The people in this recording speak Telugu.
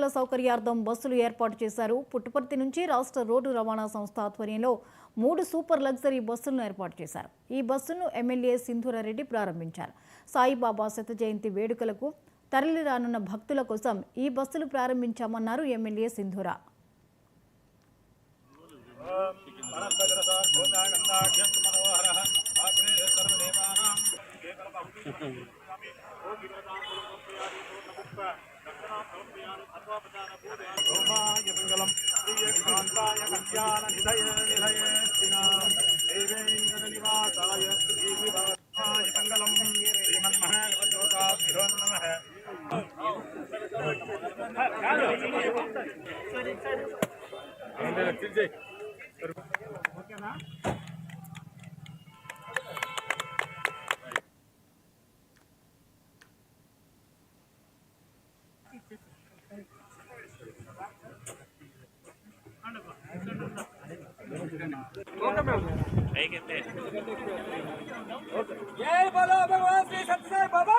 ప్రయాణికుల సౌకర్యార్థం బస్సులు ఏర్పాటు చేశారు. పుట్టపర్తి నుంచి రాష్ట్ర రోడ్డు రవాణా సంస్థ ఆధ్వర్యంలో 3 సూపర్ లగ్జరీ బస్సులను ఏర్పాటు చేశారు. ఈ బస్సులను ఎమ్మెల్యే సింధూరారెడ్డి ప్రారంభించారు. సాయిబాబా శత జయంతి వేడుకలకు తరలిరానున్న భక్తుల కోసం ఈ బస్సులు ప్రారంభించామన్నారు ఎమ్మెల్యే సింధూరా. जय बोलो भगवान श्री सत्य साई बाबा।